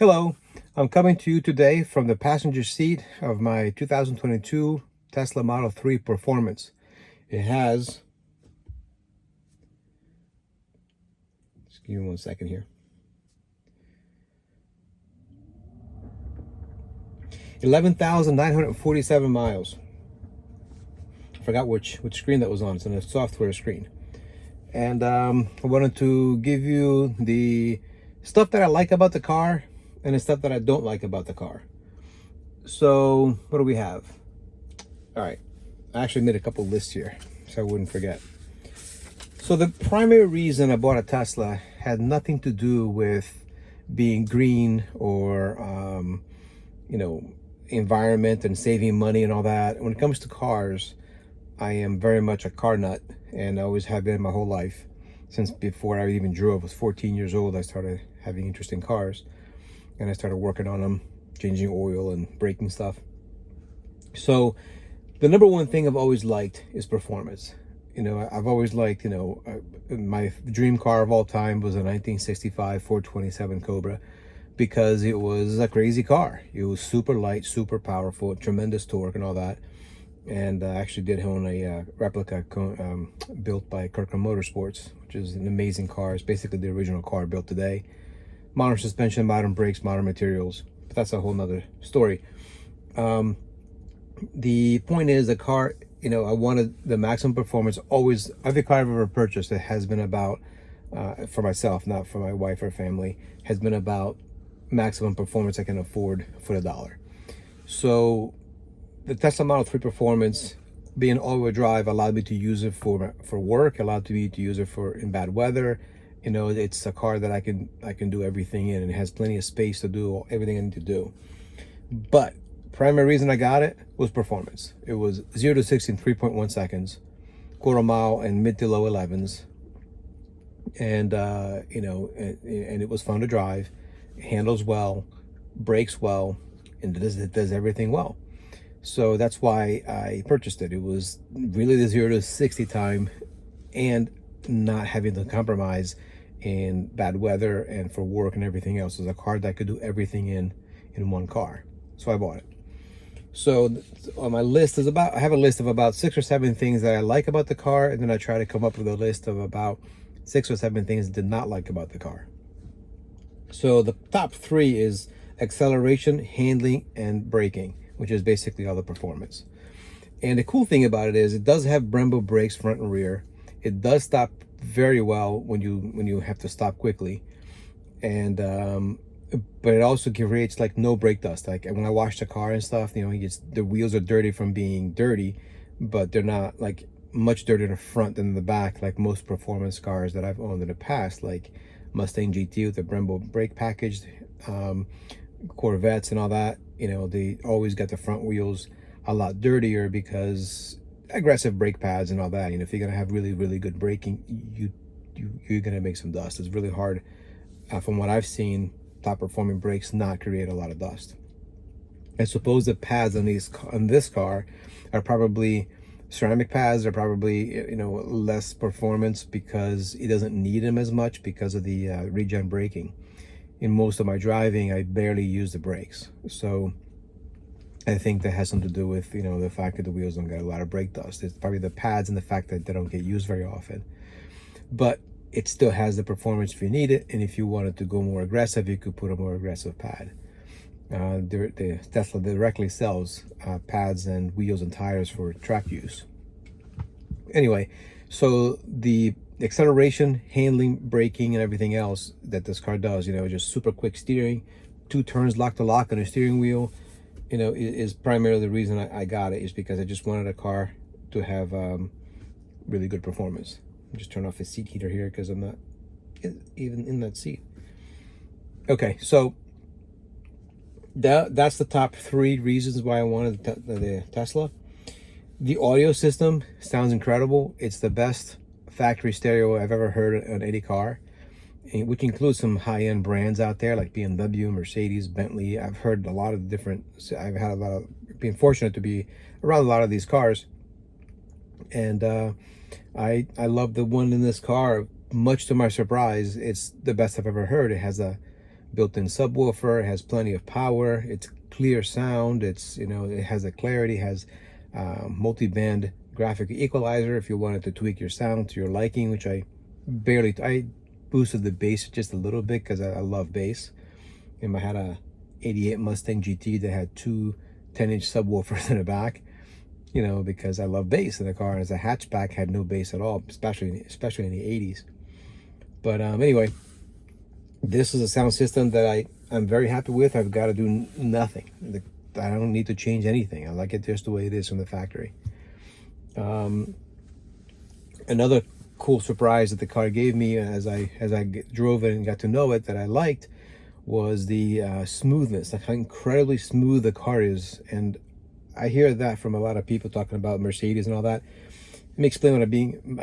Hello, I'm coming to you today from the passenger seat of my 2022 Tesla Model 3 Performance. It has, just give me 1 second here, 11,947 miles. I forgot which screen that was on. It's on a software screen. And I wanted to give you the stuff that I like about the car and the stuff that I don't like about the car. So what do we have? All right, I actually made a couple lists here so I wouldn't forget. So the primary reason I bought a Tesla had nothing to do with being green or environment and saving money and all that. When it comes to cars, I am very much a car nut, and I always have been my whole life. Since before I even drove, I was 14 years old, I started having interest in cars, and I started working on them, changing oil and braking stuff. So the number one thing I've always liked is performance. I've always liked, my dream car of all time was a 1965 427 Cobra, because it was a crazy car. It was super light, super powerful, tremendous torque and all that. And I actually did own a replica built by Kirkland Motorsports, which is an amazing car. It's basically the original car built today. Modern suspension, modern brakes, modern materials. But that's a whole nother story. The point is, the car, I wanted the maximum performance. Always, every car I've ever purchased, it has been about, for myself, not for my wife or family, has been about maximum performance I can afford for the dollar. So the Tesla Model 3 Performance, being all-wheel drive, allowed me to use it for work, allowed me to use it for in bad weather. It's a car that I can do everything in, and it has plenty of space to do everything I need to do. But primary reason I got it was performance. It was 0 to 60 in 3.1 seconds, quarter mile and mid to low 11s, and and it was fun to drive. It handles well, brakes well, and it does everything well. So that's why I purchased it. It was really the 0 to 60 time, and not having to compromise in bad weather and for work and everything else. It was a car that could do everything in one car. So I bought it. So on my list I have a list of about 6 or 7 things that I like about the car, and then I try to come up with a list of about 6 or 7 things I did not like about the car. So the top 3 is acceleration, handling, and braking, which is basically all the performance. And the cool thing about it is it does have Brembo brakes front and rear. It does stop very well when you have to stop quickly, and but it also creates like no brake dust. Like when I wash the car and stuff, the wheels are dirty from being dirty, but they're not like much dirtier in the front than in the back, like most performance cars that I've owned in the past, like Mustang GT with the Brembo brake package, Corvettes and all that. They always got the front wheels a lot dirtier because aggressive brake pads and all that. If you're gonna have really, really good braking, you're gonna make some dust. It's really hard, from what I've seen, top performing brakes not create a lot of dust. I suppose the pads on this car are probably ceramic pads. Are probably less performance because it doesn't need them as much because of the regen braking. In most of my driving, I barely use the brakes, so I think that has something to do with the fact that the wheels don't get a lot of brake dust. It's probably the pads and the fact that they don't get used very often. But it still has the performance if you need it, and if you wanted to go more aggressive, you could put a more aggressive pad. The Tesla directly sells pads and wheels and tires for track use. Anyway, so the acceleration, handling, braking, and everything else that this car does, just super quick steering, 2 turns lock to lock on the steering wheel, is primarily the reason I got it, is because I just wanted a car to have really good performance. Just turn off the seat heater here because I'm not even in that seat. Okay, so that's the top 3 reasons why I wanted the Tesla. The audio system sounds incredible. It's the best factory stereo I've ever heard on any car, which includes some high-end brands out there like BMW, Mercedes, Bentley. I've heard a lot of different. I've had been fortunate to be around a lot of these cars, and I love the one in this car. Much to my surprise, it's the best I've ever heard. It has a built-in subwoofer. It has plenty of power. It's clear sound. It's, you know, it has a clarity, has multi-band graphic equalizer if you wanted to tweak your sound to your liking, which I boosted the bass just a little bit because I love bass. And I had a 88 Mustang GT that had two 10-inch subwoofers in the back, you know, because I love bass in the car. And as a hatchback, had no bass at all, especially in the 80s. But anyway, this is a sound system that I'm very happy with. I've got to do nothing. I don't need to change anything. I like it just the way it is from the factory. Another cool surprise that the car gave me as I drove it and got to know it that I liked was the smoothness, like how incredibly smooth the car is. And I hear that from a lot of people talking about Mercedes and all that. Let me explain what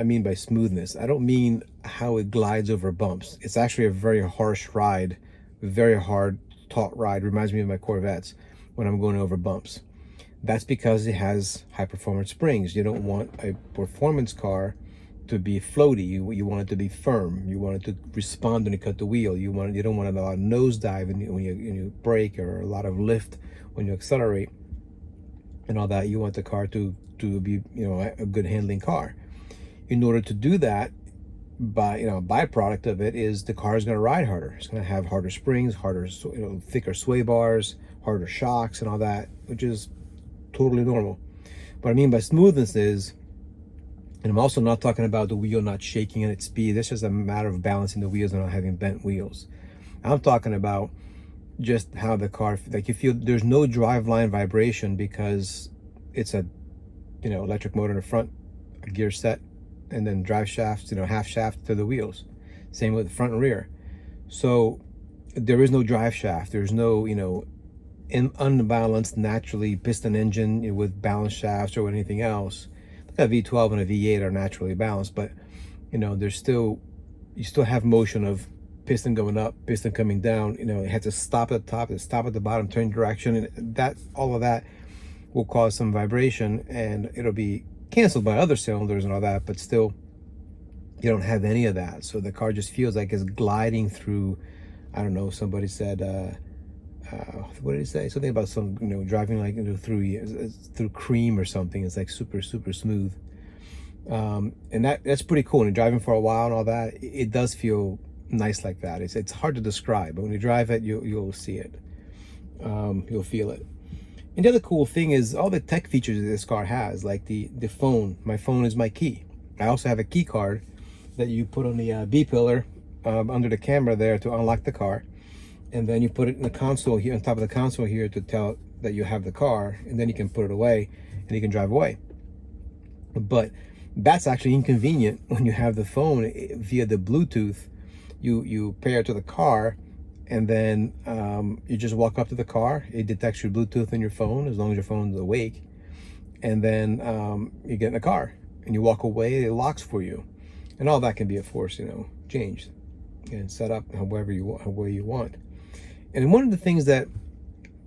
I mean by smoothness. I don't mean how it glides over bumps. It's actually a very harsh ride, very hard, taut ride. Reminds me of my Corvettes when I'm going over bumps. That's because it has high performance springs. You don't want a performance car to be floaty. You want it to be firm. You want it to respond when you cut the wheel. You don't want a lot of nosedive when you brake, or a lot of lift when you accelerate and all that. You want the car to be, you know, a good handling car. In order to do that, byproduct of it is the car is going to ride harder. It's going to have harder springs, harder, you know, thicker sway bars, harder shocks and all that, which is totally normal. What I mean by smoothness is, and I'm also not talking about the wheel not shaking at its speed. This is a matter of balancing the wheels and not having bent wheels. I'm talking about just how the car, like, you feel there's no driveline vibration because it's a, you know, electric motor in the front, a gear set, and then drive shafts, you know, half shaft to the wheels. Same with the front and rear. So there is no drive shaft. There's no, you know, unbalanced naturally piston engine with balanced shafts or anything else. A V12 and a V8 are naturally balanced, but you know, you still have motion of piston going up, piston coming down. You know, it has to stop at the top, and stop at the bottom, turn direction, and that, all of that will cause some vibration, and it'll be canceled by other cylinders and all that, but still you don't have any of that. So the car just feels like it's gliding through, I don't know, somebody said what did he say? Something about some, you know, driving like, you know, through cream or something. It's like super smooth, and that's pretty cool. And driving for a while and all that, it does feel nice like that. It's hard to describe, but when you drive it, you'll see it, you'll feel it. And the other cool thing is all the tech features that this car has, like the phone. My phone is my key. I also have a key card that you put on the B pillar under the camera there to unlock the car. And then you put it in the console here, on top of the console here, to tell that you have the car, and then you can put it away and you can drive away. But that's actually inconvenient when you have the phone via the Bluetooth. You pair it to the car, and then you just walk up to the car. It detects your Bluetooth in your phone as long as your phone's awake, and then you get in the car and you walk away. It locks for you, and all that can be, of course, you know, changed and set up however you want. And one of the things that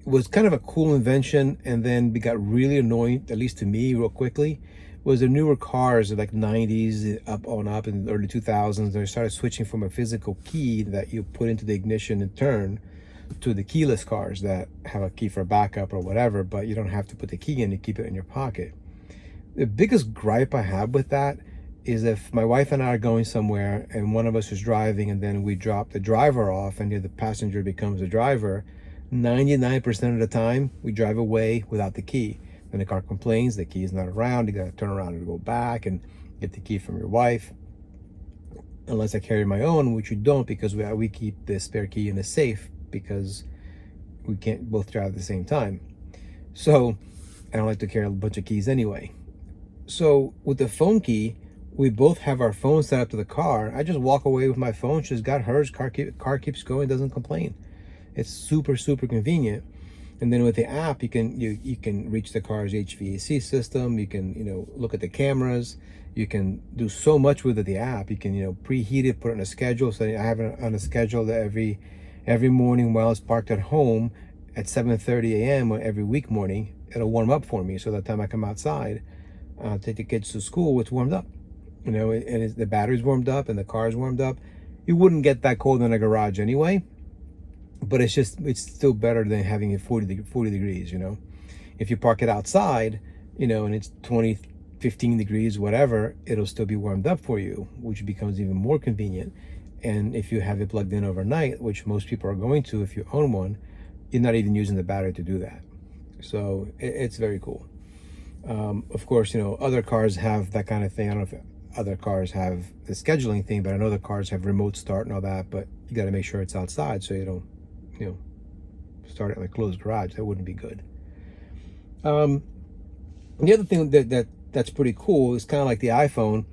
was kind of a cool invention and then got really annoying, at least to me, real quickly, was the newer cars, like 90s up in the early 2000s. They started switching from a physical key that you put into the ignition and turn to the keyless cars that have a key for backup or whatever, but you don't have to put the key in, you keep it in your pocket. The biggest gripe I have with that is if my wife and I are going somewhere and one of us is driving, and then we drop the driver off and the passenger becomes the driver, 99% of the time we drive away without the key. Then the car complains the key is not around. You got to turn around and go back and get the key from your wife. Unless I carry my own, which you don't, because we keep the spare key in the safe because we can't both drive at the same time. So I don't like to carry a bunch of keys anyway. So with the phone key, we both have our phone set up to the car. I just walk away with my phone. She's got hers. Car keeps going, doesn't complain. It's super convenient. And then with the app, you can reach the car's HVAC system. You can, you know, look at the cameras. You can do so much with the app. You can, you know, preheat it, put it on a schedule. So I have it on a schedule that every morning while it's parked at home at 7:30 a.m. every week morning, it'll warm up for me. So by the time I come outside, take the kids to school, it's warmed up. You know, and the battery's warmed up and the car's warmed up. You wouldn't get that cold in a garage anyway. but it's still better than having it 40 degrees, you know. If you park it outside, you know, and it's 20, 15 degrees, whatever, it'll still be warmed up for you, which becomes even more convenient. And if you have it plugged in overnight, which most people are going to if you own one, you're not even using the battery to do that. So it's very cool. Of course, you know, other cars have that kind of thing. I don't know if other cars have the scheduling thing, but I know the cars have remote start and all that, but you got to make sure it's outside so you don't, you know, start it in a closed garage. That wouldn't be good. The other thing that's pretty cool is kind of like the iPhone.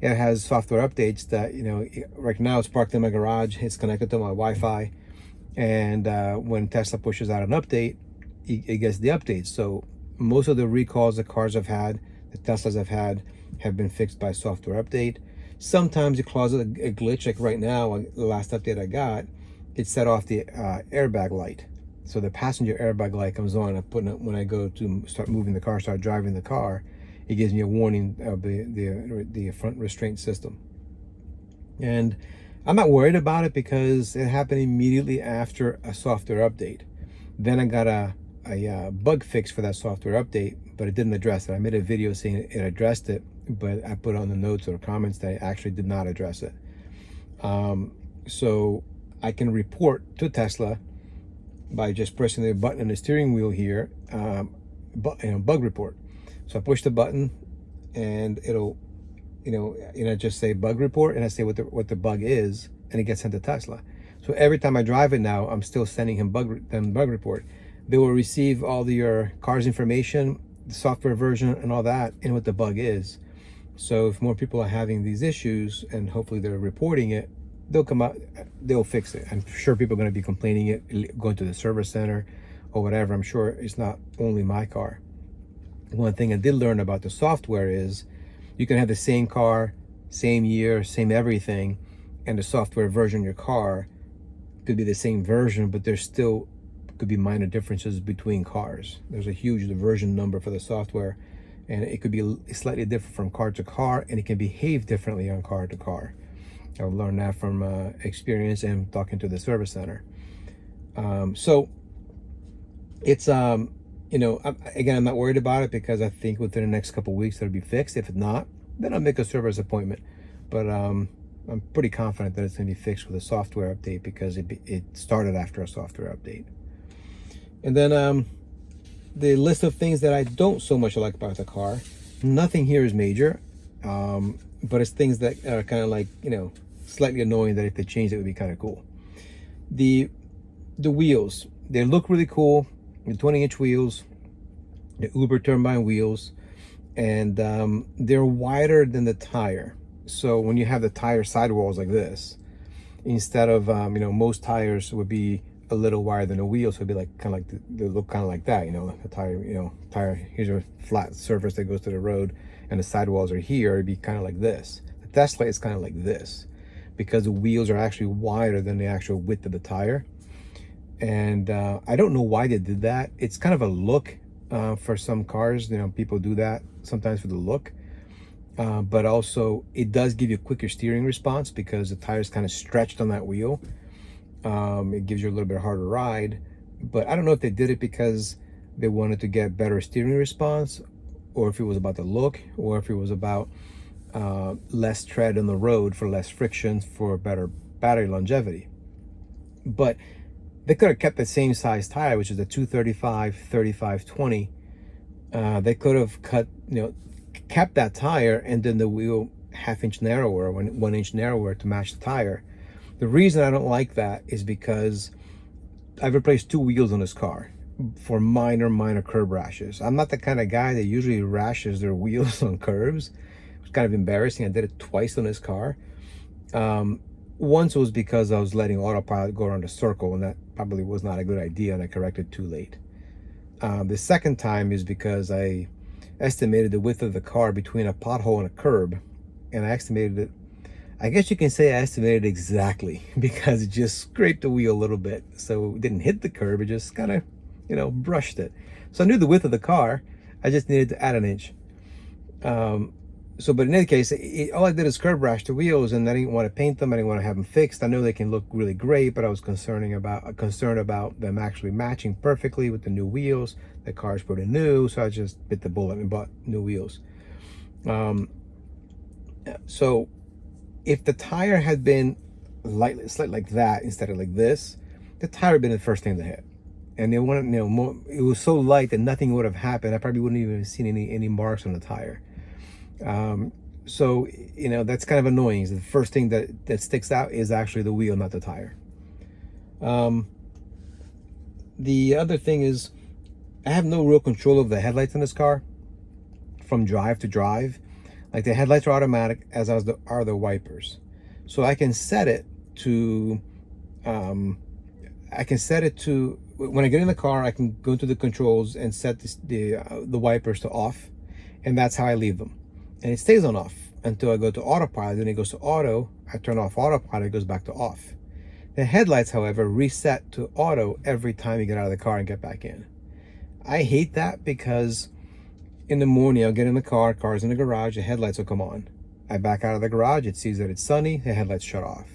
It has software updates that, you know, right now it's parked in my garage. It's connected to my Wi-Fi. And when Tesla pushes out an update, it gets the updates. So most of the recalls the cars have had, the Teslas have been fixed by software update. Sometimes it causes a glitch. Like right now, the last update I got, it set off the airbag light. So the passenger airbag light comes on. I put it when I go to start moving the car, start driving the car. It gives me a warning of the front restraint system. And I'm not worried about it because it happened immediately after a software update. Then I got a bug fix for that software update, but it didn't address it. I made a video saying it addressed it, but I put on the notes or comments that it actually did not address it. So I can report to Tesla by just pressing the button on the steering wheel here, bug report. So I push the button and it'll, you know, just say bug report, and I say what the bug is, and it gets sent to Tesla. So every time I drive it now, I'm still sending him bug report. They will receive all your car's information, the software version, and all that, and what the bug is. So if more people are having these issues, and hopefully they're reporting it, they'll come out, they'll fix it. I'm sure people are going to be complaining it, going to the service center or whatever. I'm sure it's not only my car. One thing I did learn about the software is you can have the same car, same year, same everything, and the software version of your car could be the same version, but there's still could be minor differences between cars. There's a huge version number for the software, and it could be slightly different from car to car, and it can behave differently on car to car. I've learned that from experience and talking to the service center. So it's you know, again, I'm not worried about it because I think within the next couple of weeks it'll be fixed. If not, then I'll make a service appointment. But I'm pretty confident that it's going to be fixed with a software update because it started after a software update. And then the list of things that I don't so much like about the car, nothing here is major, but it's things that are kind of like, you know, slightly annoying that if they changed it would be kind of cool. The wheels, they look really cool. The 20-inch wheels, the Uber turbine wheels, and they're wider than the tire. So when you have the tire sidewalls like this, instead of you know, most tires would be a little wider than the wheels, so it'd be like kind of like they look kind of like that, you know, the tire, you know, here's a flat surface that goes to the road, and the sidewalls are here. It'd be kind of like this. The Tesla is kind of like this because the wheels are actually wider than the actual width of the tire. And I don't know why they did that. It's kind of a look for some cars. You know, people do that sometimes for the look. But also, it does give you a quicker steering response because the tire's kind of stretched on that wheel. It gives you a little bit harder ride. But I don't know if they did it because they wanted to get better steering response, or if it was about the look, or if it was about less tread on the road for less friction for better battery longevity. But they could have kept the same size tire, which is a 235 3520. They could have kept that tire and then the wheel half-inch narrower, 1 inch narrower to match the tire. The reason I don't like that is because I've replaced 2 wheels on this car for minor curb rashes. I'm not the kind of guy that usually rashes their wheels on curbs. It's kind of embarrassing. I did it twice on this car. Once was because I was letting autopilot go around a circle, and that probably was not a good idea, and I corrected too late. The second time is because I estimated the width of the car between a pothole and a curb, and I estimated it, I guess you can say I estimated exactly, because it just scraped the wheel a little bit. So it didn't hit the curb, it just kind of, you know, brushed it. So I knew the width of the car, I just needed to add an inch. So, but in any case, all I did is curb rash the wheels, and I didn't want to paint them. I didn't want to have them fixed. I know they can look really great, but I was concerned about them actually matching perfectly with the new wheels. The car's pretty new, so I just bit the bullet and bought new wheels. So if the tire had been slightly like that instead of like this, the tire would have been the first thing to hit. And it wanted, it was so light that nothing would have happened. I probably wouldn't even have seen any marks on the tire. So that's kind of annoying. The first thing that sticks out is actually the wheel, not the tire. The other thing is, I have no real control of the headlights in this car from drive to drive. Like, the headlights are automatic, as are the wipers. So I can set it to, when I get in the car, I can go to the controls and set the wipers to off, and that's how I leave them. And it stays on off until I go to autopilot. Then it goes to auto. I turn off autopilot, it goes back to off. The headlights, however, reset to auto every time you get out of the car and get back in. I hate that, because in the morning I'll get in the car's in the garage, the headlights will come on. I back out of the garage, it sees that it's sunny, the headlights shut off.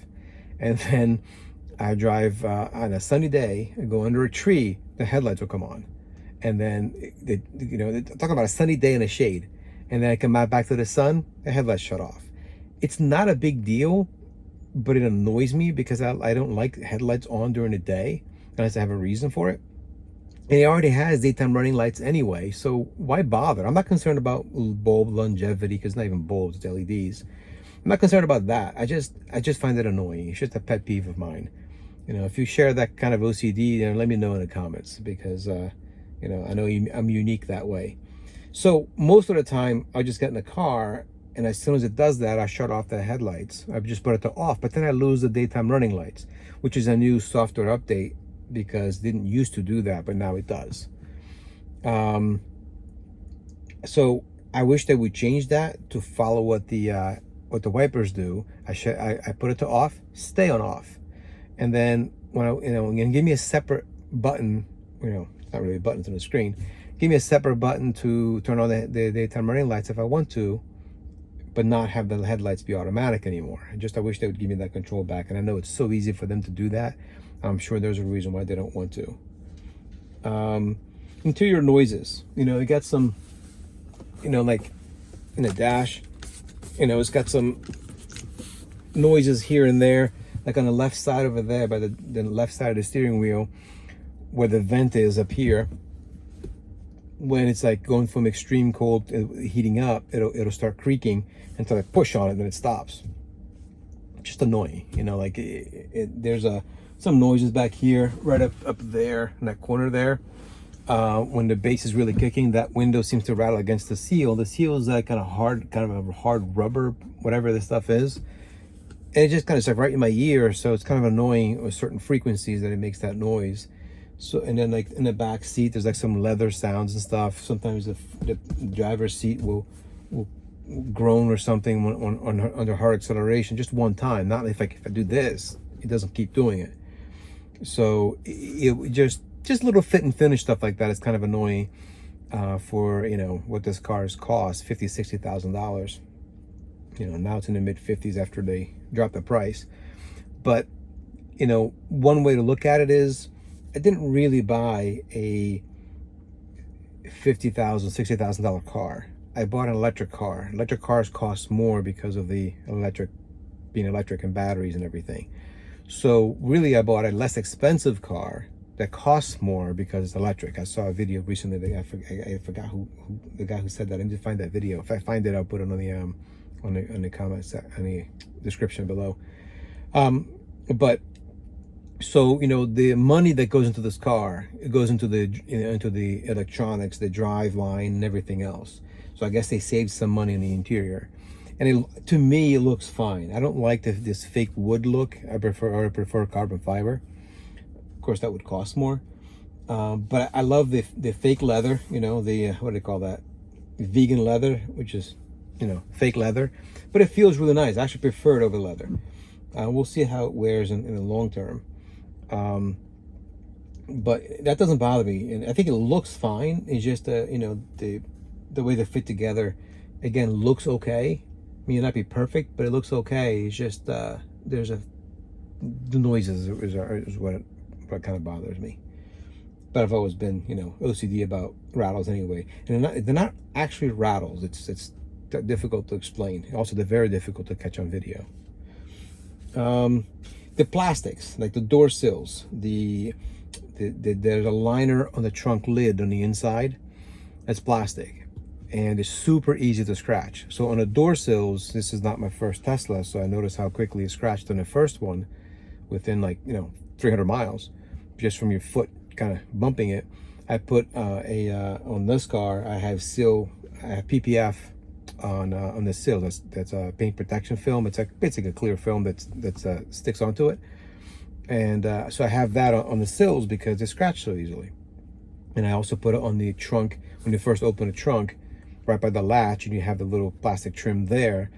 And then I drive on a sunny day, I go under a tree, the headlights will come on. And then they talk about a sunny day in the shade. And then I come back to the sun, the headlights shut off. It's not a big deal, but it annoys me because I don't like headlights on during the day unless I have a reason for it. And it already has daytime running lights anyway, so why bother? I'm not concerned about bulb longevity, because it's not even bulbs, it's LEDs. I'm not concerned about that. I just find it annoying. It's just a pet peeve of mine. If you share that kind of OCD, then let me know in the comments, because I know I'm unique that way. So most of the time, I just get in the car, and as soon as it does that, I shut off the headlights. I just put it to off, but then I lose the daytime running lights, which is a new software update, because it didn't used to do that, but now it does. So I wish they would change that to follow what the wipers do. I put it to off, stay on off, and then when give me a separate button. It's not really buttons on the screen. Give me a separate button to turn on the daytime running lights if I want to, but not have the headlights be automatic anymore. I wish they would give me that control back. And I know it's so easy for them to do that. I'm sure there's a reason why they don't want to. Interior noises. You got some, like in the dash, it's got some noises here and there, like on the left side over there by the left side of the steering wheel, where the vent is up here. When it's like going from extreme cold heating up, it'll start creaking until I push on it, then it stops. Just annoying. There's some noises back here, right up there in that corner there. When the bass is really kicking, that window seems to rattle against the seal. The seal is kind of a hard rubber, whatever this stuff is. And it just kind of stuck right in my ear, so it's kind of annoying with certain frequencies that it makes that noise. So, and then like in the back seat, there's like some leather sounds and stuff. Sometimes the driver's seat will groan or something under hard acceleration, just one time. Not if I do this, it doesn't keep doing it. So it just little fit and finish stuff like that is kind of annoying for what this car's cost, $50,000-$60,000. Now it's in the mid-50s after they dropped the price. But one way to look at it is, I didn't really buy a $50,000, $60,000 car. I bought an electric car. Electric cars cost more because of the being electric and batteries and everything. So really, I bought a less expensive car that costs more because it's electric. I saw a video recently that I forgot who the guy who said that. I need to find that video. If I find it, I'll put it on the comments, on the description below. But so the money that goes into this car, it goes into the electronics, the drive line, and everything else. So I guess they saved some money in the interior, and to me it looks fine. I don't like this fake wood look. I prefer carbon fiber. Of course, that would cost more, but I love the fake leather. The what do they call that? Vegan leather, which is fake leather, but it feels really nice. I actually prefer it over leather. We'll see how it wears in the long term. But that doesn't bother me, and I think it looks fine. It's just the way they fit together again, looks okay. I mean, it not be perfect, but it looks okay. It's just there's a the noises is what kind of bothers me. But I've always been, OCD about rattles anyway, and they're not actually rattles. It's difficult to explain. Also, they're very difficult to catch on video. The plastics, like the door sills, there's a liner on the trunk lid on the inside. That's plastic, and it's super easy to scratch. So on the door sills, this is not my first Tesla, so I noticed how quickly it scratched on the first one within 300 miles, just from your foot kind of bumping it. I put on this car, I have PPF on the sill. That's a paint protection film. It's basically a clear film that sticks onto it, and so I have that on the sills because they scratch so easily. And I also put it on the trunk when you first open the trunk, right by the latch, and you have the little plastic trim there.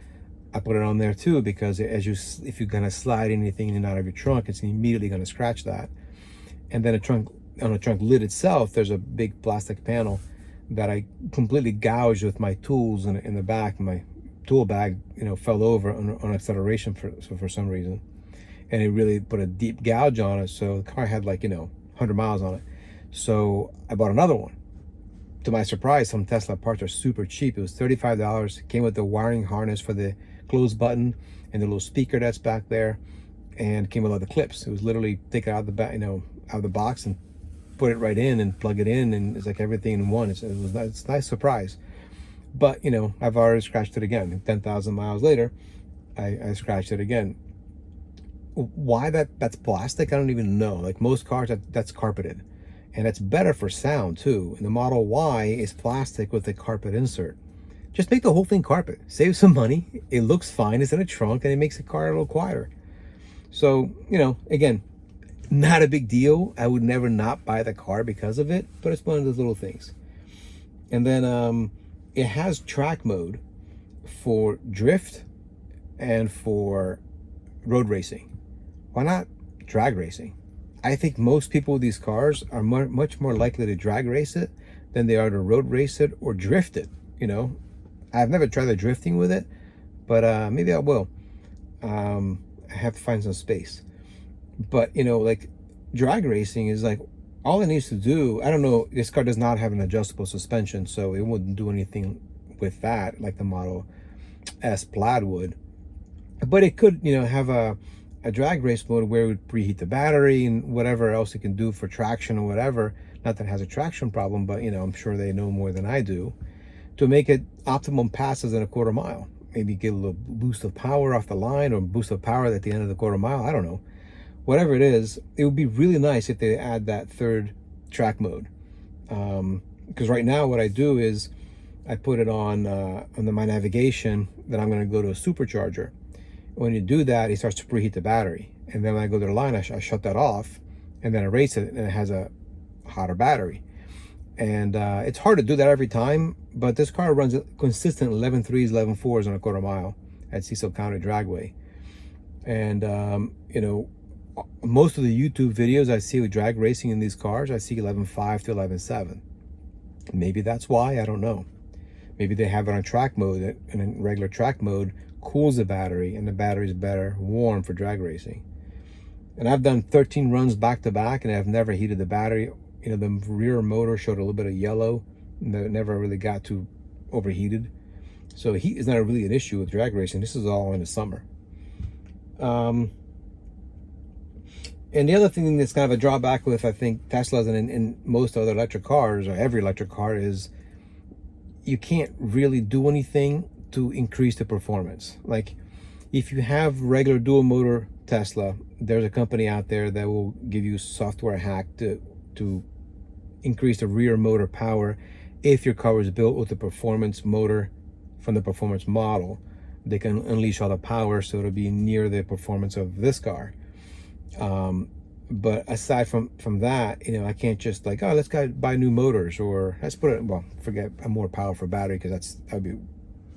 I put it on there too because if you're gonna slide anything in and out of your trunk, it's immediately gonna scratch that. And then on the trunk lid itself, there's a big plastic panel that I completely gouged with my tools in the back. My tool bag, fell over on acceleration for some reason, and it really put a deep gouge on it. So the car had 100 miles on it. So I bought another one. To my surprise, some Tesla parts are super cheap. It was $35. It came with the wiring harness for the close button and the little speaker that's back there, and came with all the clips. It was literally take it out of the back, out of the box and put it right in and plug it in, and it's like everything in one. It's a nice surprise. But I've already scratched it again. 10,000 miles later, I scratched it again. Why that's plastic, I don't even know. Like most cars, that's carpeted, and it's better for sound too. And the Model Y is plastic with a carpet insert. Just make the whole thing carpet. Save some money. It looks fine. It's in a trunk, and it makes the car a little quieter. So again, not a big deal. I would never not buy the car because of it, but it's one of those little things. And then it has track mode for drift and for road racing. Why not drag racing? I think most people with these cars are much more likely to drag race it than they are to road race it or drift it. I've never tried the drifting with it, but maybe I will. I have to find some space. But drag racing is all it needs to do. I don't know, this car does not have an adjustable suspension, so it wouldn't do anything with that like the Model S Plaid would. But it could have a drag race mode where it would preheat the battery and whatever else it can do for traction or whatever. Not that it has a traction problem, but I'm sure they know more than I do, to make it optimum passes in a quarter mile. Maybe get a little boost of power off the line, or boost of power at the end of the quarter mile. I don't know. Whatever it is, it would be really nice if they add that third track mode. Because right now what I do is I put it on my navigation that I'm going to go to a supercharger. When you do that, it starts to preheat the battery. And then when I go to the line, I shut that off, and then I race it, and it has a hotter battery. And it's hard to do that every time, but this car runs consistent 11.3s, 11.4s on a quarter mile at Cecil County Dragway. And most of the YouTube videos I see with drag racing in these cars, I see 11.5 to 11.7. Maybe that's why, I don't know. Maybe they have it on track mode, and in regular track mode cools the battery, and the battery is better warm for drag racing. And I've done 13 runs back to back, and I've never heated the battery. The rear motor showed a little bit of yellow, and it never really got too overheated. So heat is not really an issue with drag racing. This is all in the summer. And the other thing that's kind of a drawback with, I think, Teslas and in most other electric cars, or every electric car, is you can't really do anything to increase the performance. Like if you have regular dual motor Tesla, there's a company out there that will give you software hack to increase the rear motor power. If your car is built with the performance motor from the performance model, they can unleash all the power so it'll be near the performance of this car. But aside from that, I can't just let's go buy new motors, or let's put it, forget a more powerful battery, because that'd be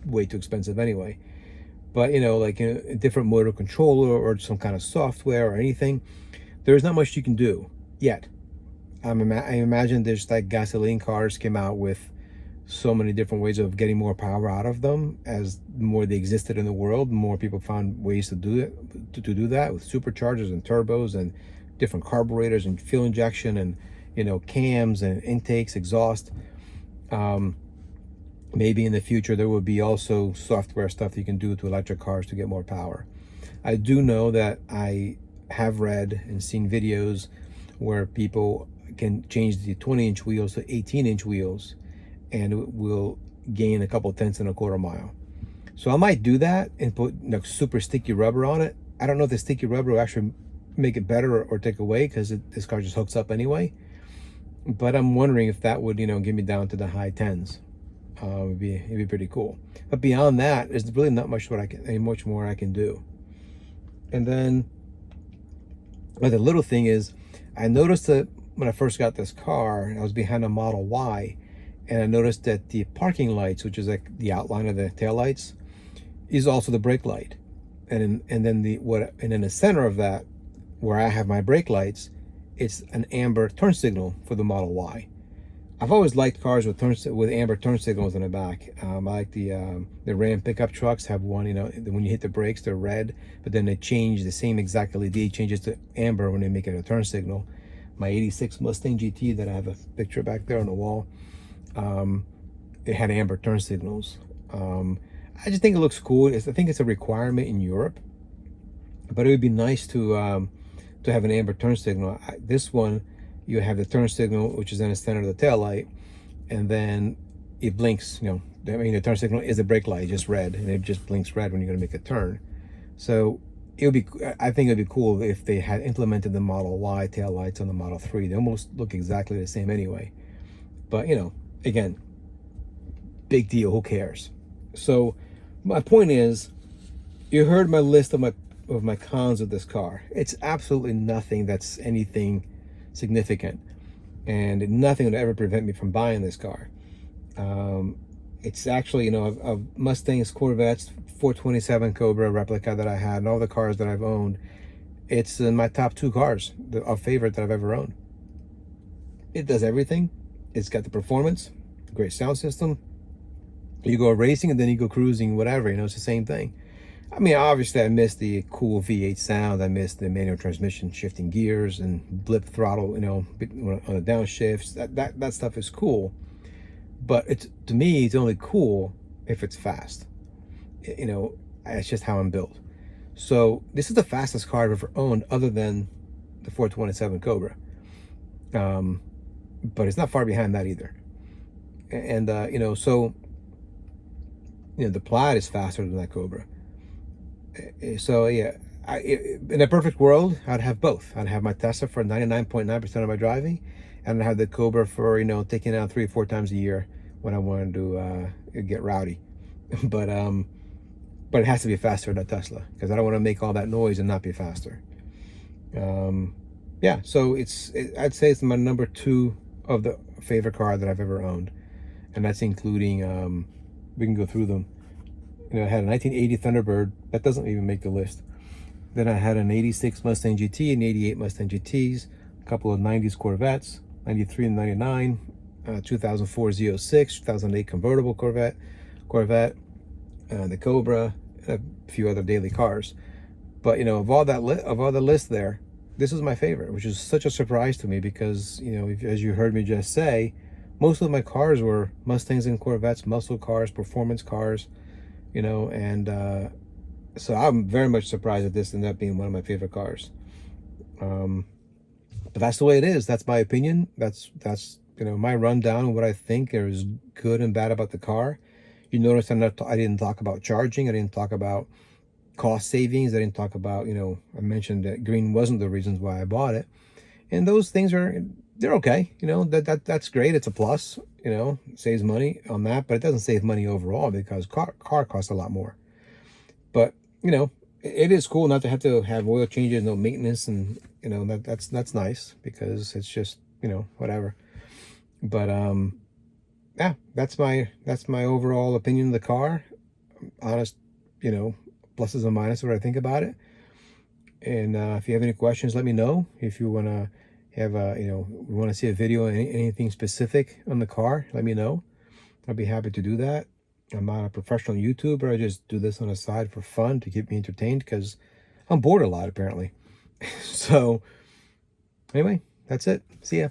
way too expensive anyway. But a different motor controller or some kind of software or anything, there's not much you can do yet. I imagine there's gasoline cars came out with so many different ways of getting more power out of them. As more they existed in the world, more people found ways to do it, to do that with superchargers and turbos and different carburetors and fuel injection and, you know, cams and intakes, exhaust. Maybe in the future there will be also software stuff you can do to electric cars to get more power. I do know that I have read and seen videos where people can change the 20-inch wheels to 18-inch wheels, and it will gain a couple tenths in a quarter mile. So I might do that and put, you know, super sticky rubber on it. I don't know if the sticky rubber will actually make it better or take away, because this car just hooks up anyway. But I'm wondering if that would, you know, get me down to the high tens. It'd be pretty cool. But beyond that, there's really not much much more I can do. And then the little thing is, I noticed that when I first got this car, I was behind a Model Y, and I noticed that the parking lights, which is like the outline of the taillights, is also the brake light. And then the center of that, where I have my brake lights, it's an amber turn signal for the Model Y. I've always liked cars with amber turn signals in the back. I like the Ram pickup trucks have one, you know, when you hit the brakes, they're red, but then they change the same exact LED, changes to amber when they make it a turn signal. My 86 Mustang GT that I have a picture back there on the wall, it had amber turn signals. I just think it looks cool. I think it's a requirement in Europe, but it would be nice to have an amber turn signal. This one, you have the turn signal, which is in the center of the tail light, and then it blinks. You know, I mean, the turn signal is a brake light, just red, and it just blinks red when you're going to make a turn. So it would be, I think it would be cool if they had implemented the Model Y tail lights on the Model 3. They almost look exactly the same anyway. But, you know, again, big deal, who cares? So my point is, you heard my list of my cons of this car. It's absolutely nothing that's anything significant, and nothing would ever prevent me from buying this car. It's actually, you know, of Mustangs, Corvettes, 427 Cobra replica that I had, and all the cars that I've owned, it's in my top 2 cars, a favorite that I've ever owned. It does everything. It's got the performance, great sound system. You go racing and then you go cruising, whatever, you know, it's the same thing. I mean, obviously I miss the cool V8 sound. I miss the manual transmission, shifting gears and blip throttle, you know, on the downshifts. That stuff is cool. But to me, it's only cool if it's fast. You know, it's just how I'm built. So this is the fastest car I've ever owned, other than the 427 Cobra. But it's not far behind that either. And you know, so, you know, the Plaid is faster than that Cobra. So yeah, in a perfect world, I'd have both. I'd have my Tesla for 99.9% of my driving, and I'd have the Cobra for, you know, taking out 3 or 4 times a year when I wanted to get rowdy. But it has to be faster than a Tesla, because I don't want to make all that noise and not be faster. Yeah, so I'd say it's my number 2 of the favorite car that I've ever owned, and that's including we can go through them. You know, I had a 1980 Thunderbird that doesn't even make the list. Then I had an 86 Mustang GT and 88 Mustang GTs, a couple of 90s Corvettes, 93 and 99, 2004 Z06, 2008 convertible Corvette, the Cobra, and a few other daily cars. But, you know, of all the list there, this is my favorite, which is such a surprise to me, because, you know, as you heard me just say, most of my cars were Mustangs and Corvettes, muscle cars, performance cars, you know, and so I'm very much surprised that this ended up being one of my favorite cars. But that's the way it is. That's my opinion. That's you know, my rundown of what I think is good and bad about the car. You notice I didn't talk about charging. I didn't talk about cost savings. I didn't talk about, you know, I mentioned that green wasn't the reasons why I bought it, and those things they're okay. You know, that's great. It's a plus. You know, it saves money on that, but it doesn't save money overall, because car costs a lot more. But, you know, it is cool not to have oil changes, no maintenance, and, you know, that's nice, because it's just, you know, whatever. But yeah, that's my overall opinion of the car. Honest, you know, pluses and minuses, what I think about it. And if you have any questions, let me know. If you want to have you know, we want to see a video, anything specific on the car, let me know. I'd be happy to do that. I'm not a professional YouTuber. I just do this on the side for fun to keep me entertained because I'm bored a lot apparently. So anyway, that's it. See ya.